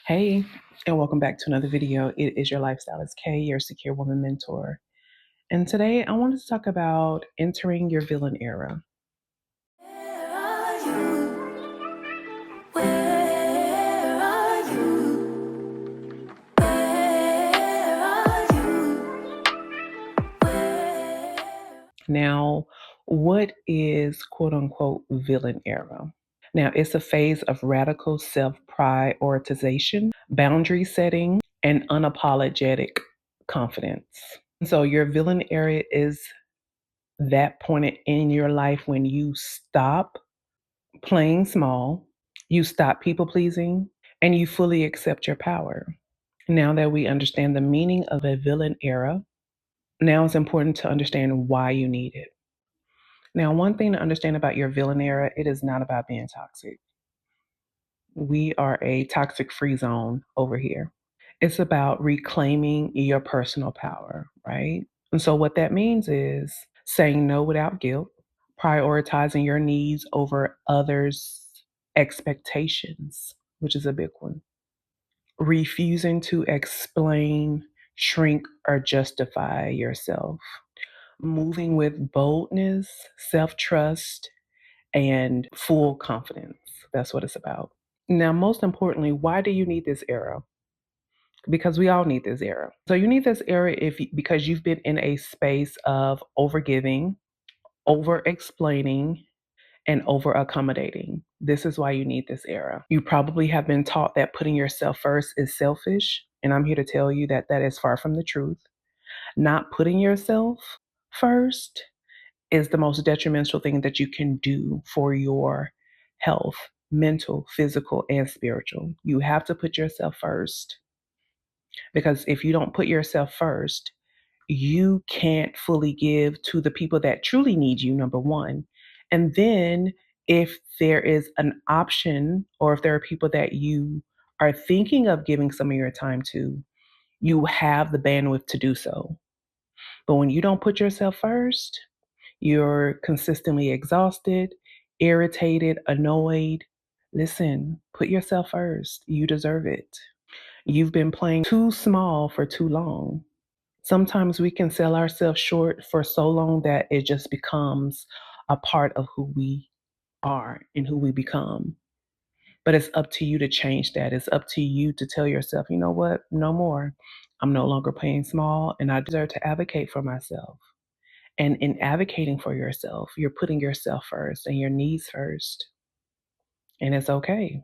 Hey, and welcome back to another video. It is your lifestylist Kay, your secure woman mentor. And today I wanted to talk about entering your villain era. Where are you? Where are you? Where are you? Where? Now, what is quote unquote villain era? Now, it's a phase of radical self prioritization, boundary setting, and unapologetic confidence. So, your villain era is that point in your life when you stop playing small, you stop people pleasing, and you fully accept your power. Now that we understand the meaning of a villain era, now it's important to understand why you need it. Now, one thing to understand about your villain era, it is not about being toxic. We are a toxic free zone over here. It's about reclaiming your personal power, right? And so, what that means is saying no without guilt, prioritizing your needs over others' expectations, which is a big one, refusing to explain, shrink, or justify yourself, moving with boldness, self trust, and full confidence. That's what it's about. Now, most importantly, why do you need this era? Because we all need this era. So you need this era because you've been in a space of overgiving, over explaining, and over accommodating. This is why you need this era. You probably have been taught that putting yourself first is selfish, and I'm here to tell you that that is far from the truth. Not putting yourself first is the most detrimental thing that you can do for your health, mental, physical, and spiritual. You have to put yourself first because if you don't put yourself first, you can't fully give to the people that truly need you, number one. And then if there is an option or if there are people that you are thinking of giving some of your time to, you have the bandwidth to do so. But when you don't put yourself first, you're consistently exhausted, irritated, annoyed. Listen, put yourself first. You deserve it. You've been playing too small for too long. Sometimes we can sell ourselves short for so long that it just becomes a part of who we are and who we become. But it's up to you to change that. It's up to you to tell yourself, you know what? No more. I'm no longer playing small and I deserve to advocate for myself. And in advocating for yourself, you're putting yourself first and your needs first. And it's okay.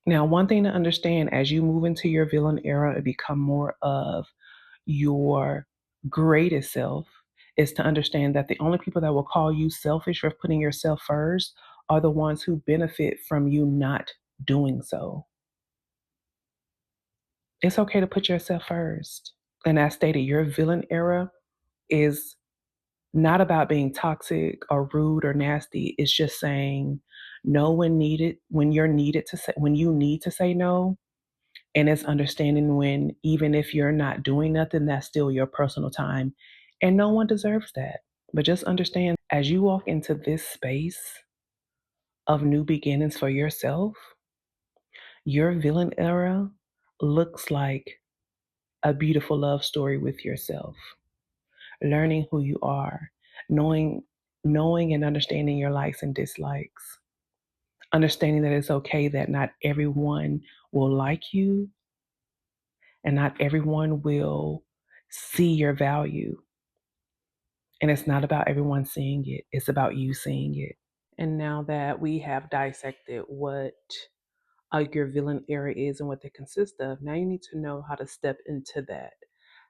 Now, one thing to understand as you move into your villain era and become more of your greatest self is to understand that the only people that will call you selfish for putting yourself first are the ones who benefit from you not doing so. It's okay to put yourself first. And as stated, your villain era is not about being toxic or rude or nasty. It's just saying no when needed, when you need to say no. And it's understanding when, even if you're not doing nothing, that's still your personal time. And no one deserves that. But just understand as you walk into this space of new beginnings for yourself, your villain era looks like a beautiful love story with yourself, learning who you are, knowing knowing and understanding your likes and dislikes, understanding that it's okay that not everyone will like you and not everyone will see your value. And it's not about everyone seeing it, it's about you seeing it. And now that we have dissected what your villain area is and what they consist of, now you need to know how to step into that.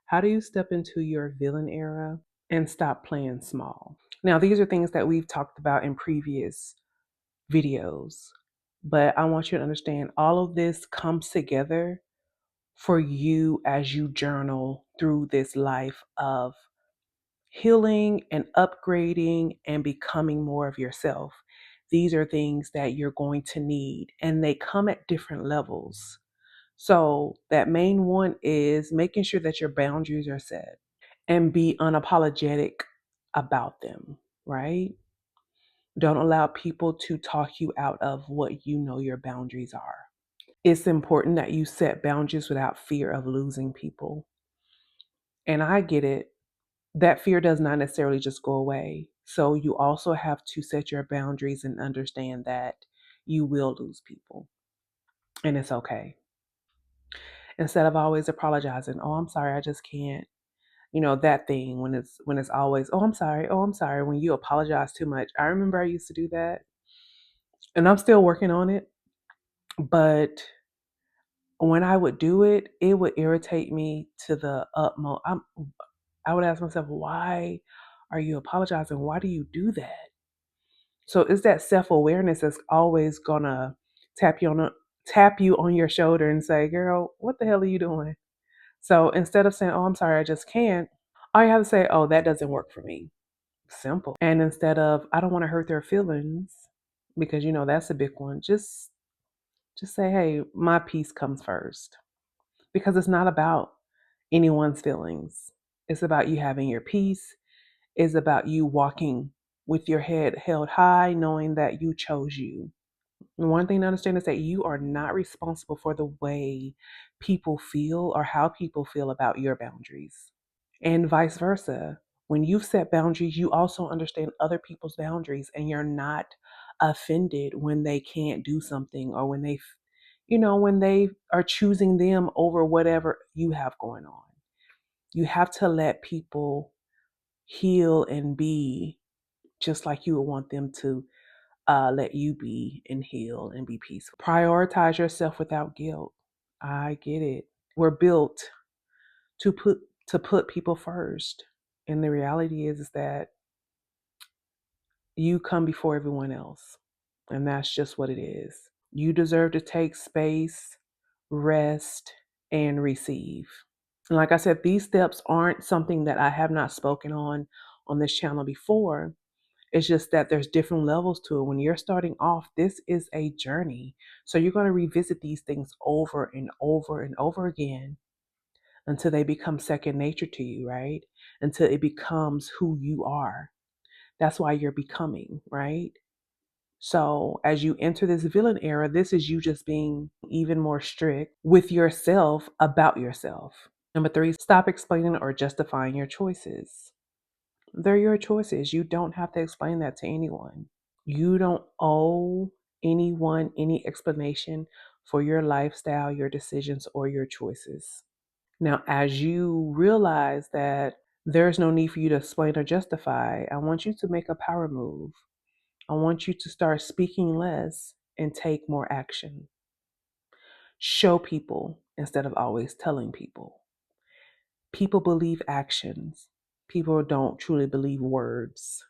How do you step into your villain era and stop playing small? Now, these are things that we've talked about in previous videos, but I want you to understand all of this comes together for you as you journal through this life of healing and upgrading and becoming more of yourself. These are things that you're going to need, and they come at different levels. So, that main one is making sure that your boundaries are set and be unapologetic about them, right? Don't allow people to talk you out of what you know your boundaries are. It's important that you set boundaries without fear of losing people. And I get it. That fear does not necessarily just go away. So you also have to set your boundaries and understand that you will lose people. And it's okay. Instead of always apologizing, oh, I'm sorry, I just can't. That thing when it's always, oh, I'm sorry, when you apologize too much. I remember I used to do that. And I'm still working on it. But when I would do it, it would irritate me to the utmost. I would ask myself, why are you apologizing? Why do you do that? So it's that self-awareness that's always gonna tap you on a, tap you on your shoulder and say, girl, what the hell are you doing? So instead of saying, oh, I'm sorry, I just can't, all you have to say, oh, that doesn't work for me. Simple. And instead of, I don't want to hurt their feelings, because that's a big one, just say, hey, my peace comes first. Because it's not about anyone's feelings. It's about you having your peace. It's about you walking with your head held high, knowing that you chose you. And one thing to understand is that you are not responsible for the way people feel or how people feel about your boundaries, and vice versa. When you've set boundaries, you also understand other people's boundaries, and you're not offended when they can't do something, or when they are choosing them over whatever you have going on. You have to let people heal and be just like you would want them to let you be and heal and be peaceful. Prioritize yourself without guilt. I get it. We're built to put people first. And the reality is that you come before everyone else. And that's just what it is. You deserve to take space, rest, and receive. And like I said, these steps aren't something that I have not spoken on this channel before. It's just that there's different levels to it. When you're starting off, this is a journey. So you're going to revisit these things over and over and over again until they become second nature to you, right? Until it becomes who you are. That's why you're becoming, right? So as you enter this villain era, this is you just being even more strict with yourself about yourself. Number 3, stop explaining or justifying your choices. They're your choices. You don't have to explain that to anyone. You don't owe anyone any explanation for your lifestyle, your decisions, or your choices. Now, as you realize that there's no need for you to explain or justify, I want you to make a power move. I want you to start speaking less and take more action. Show people instead of always telling people. People believe actions. People don't truly believe words.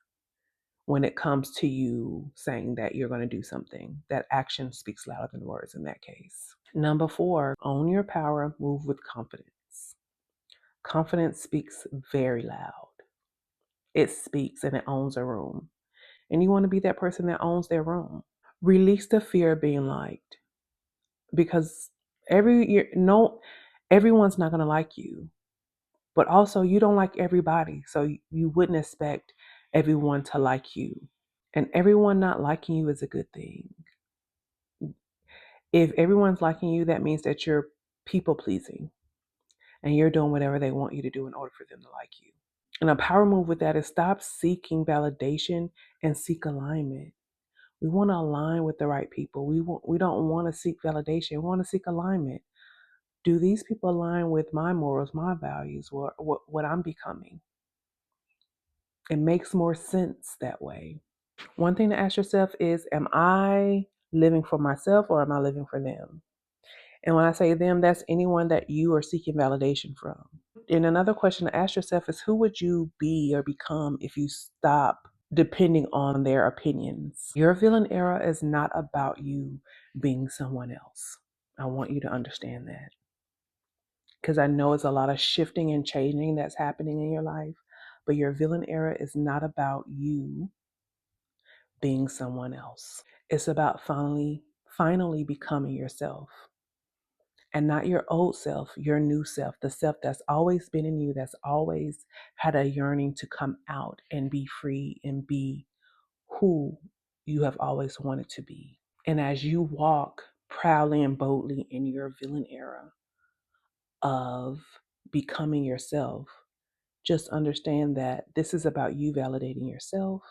When it comes to you saying that you're going to do something, that action speaks louder than words in that case. Number 4, own your power, move with confidence. Confidence speaks very loud. It speaks and it owns a room. And you want to be that person that owns their room. Release the fear of being liked, because everyone's not going to like you, but also you don't like everybody. So you wouldn't expect everyone to like you. And everyone not liking you is a good thing. If everyone's liking you, that means that you're people pleasing and you're doing whatever they want you to do in order for them to like you. And a power move with that is stop seeking validation and seek alignment. We want to align with the right people. We don't want to seek validation. We want to seek alignment. Do these people align with my morals, my values, what I'm becoming? It makes more sense that way. One thing to ask yourself is, am I living for myself or am I living for them? And when I say them, that's anyone that you are seeking validation from. And another question to ask yourself is, who would you be or become if you stop depending on their opinions? Your villain era is not about you being someone else. I want you to understand that, because I know it's a lot of shifting and changing that's happening in your life. But your villain era is not about you being someone else. It's about finally becoming yourself. And not your old self, your new self, the self that's always been in you, that's always had a yearning to come out and be free and be who you have always wanted to be. And as you walk proudly and boldly in your villain era of becoming yourself, just understand that this is about you validating yourself.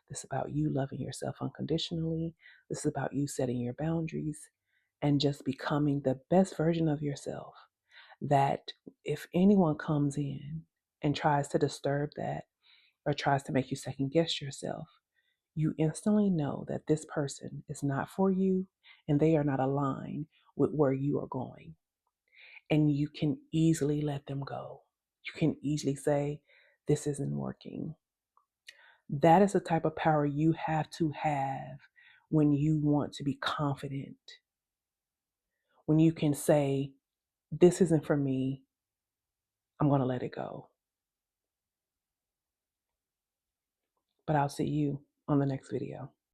This is about you loving yourself unconditionally. This is about you setting your boundaries and just becoming the best version of yourself. That if anyone comes in and tries to disturb that or tries to make you second guess yourself, you instantly know that this person is not for you and they are not aligned with where you are going. And you can easily let them go. You can easily say, this isn't working. That is the type of power you have to have when you want to be confident, when you can say, this isn't for me, I'm going to let it go. But I'll see you on the next video.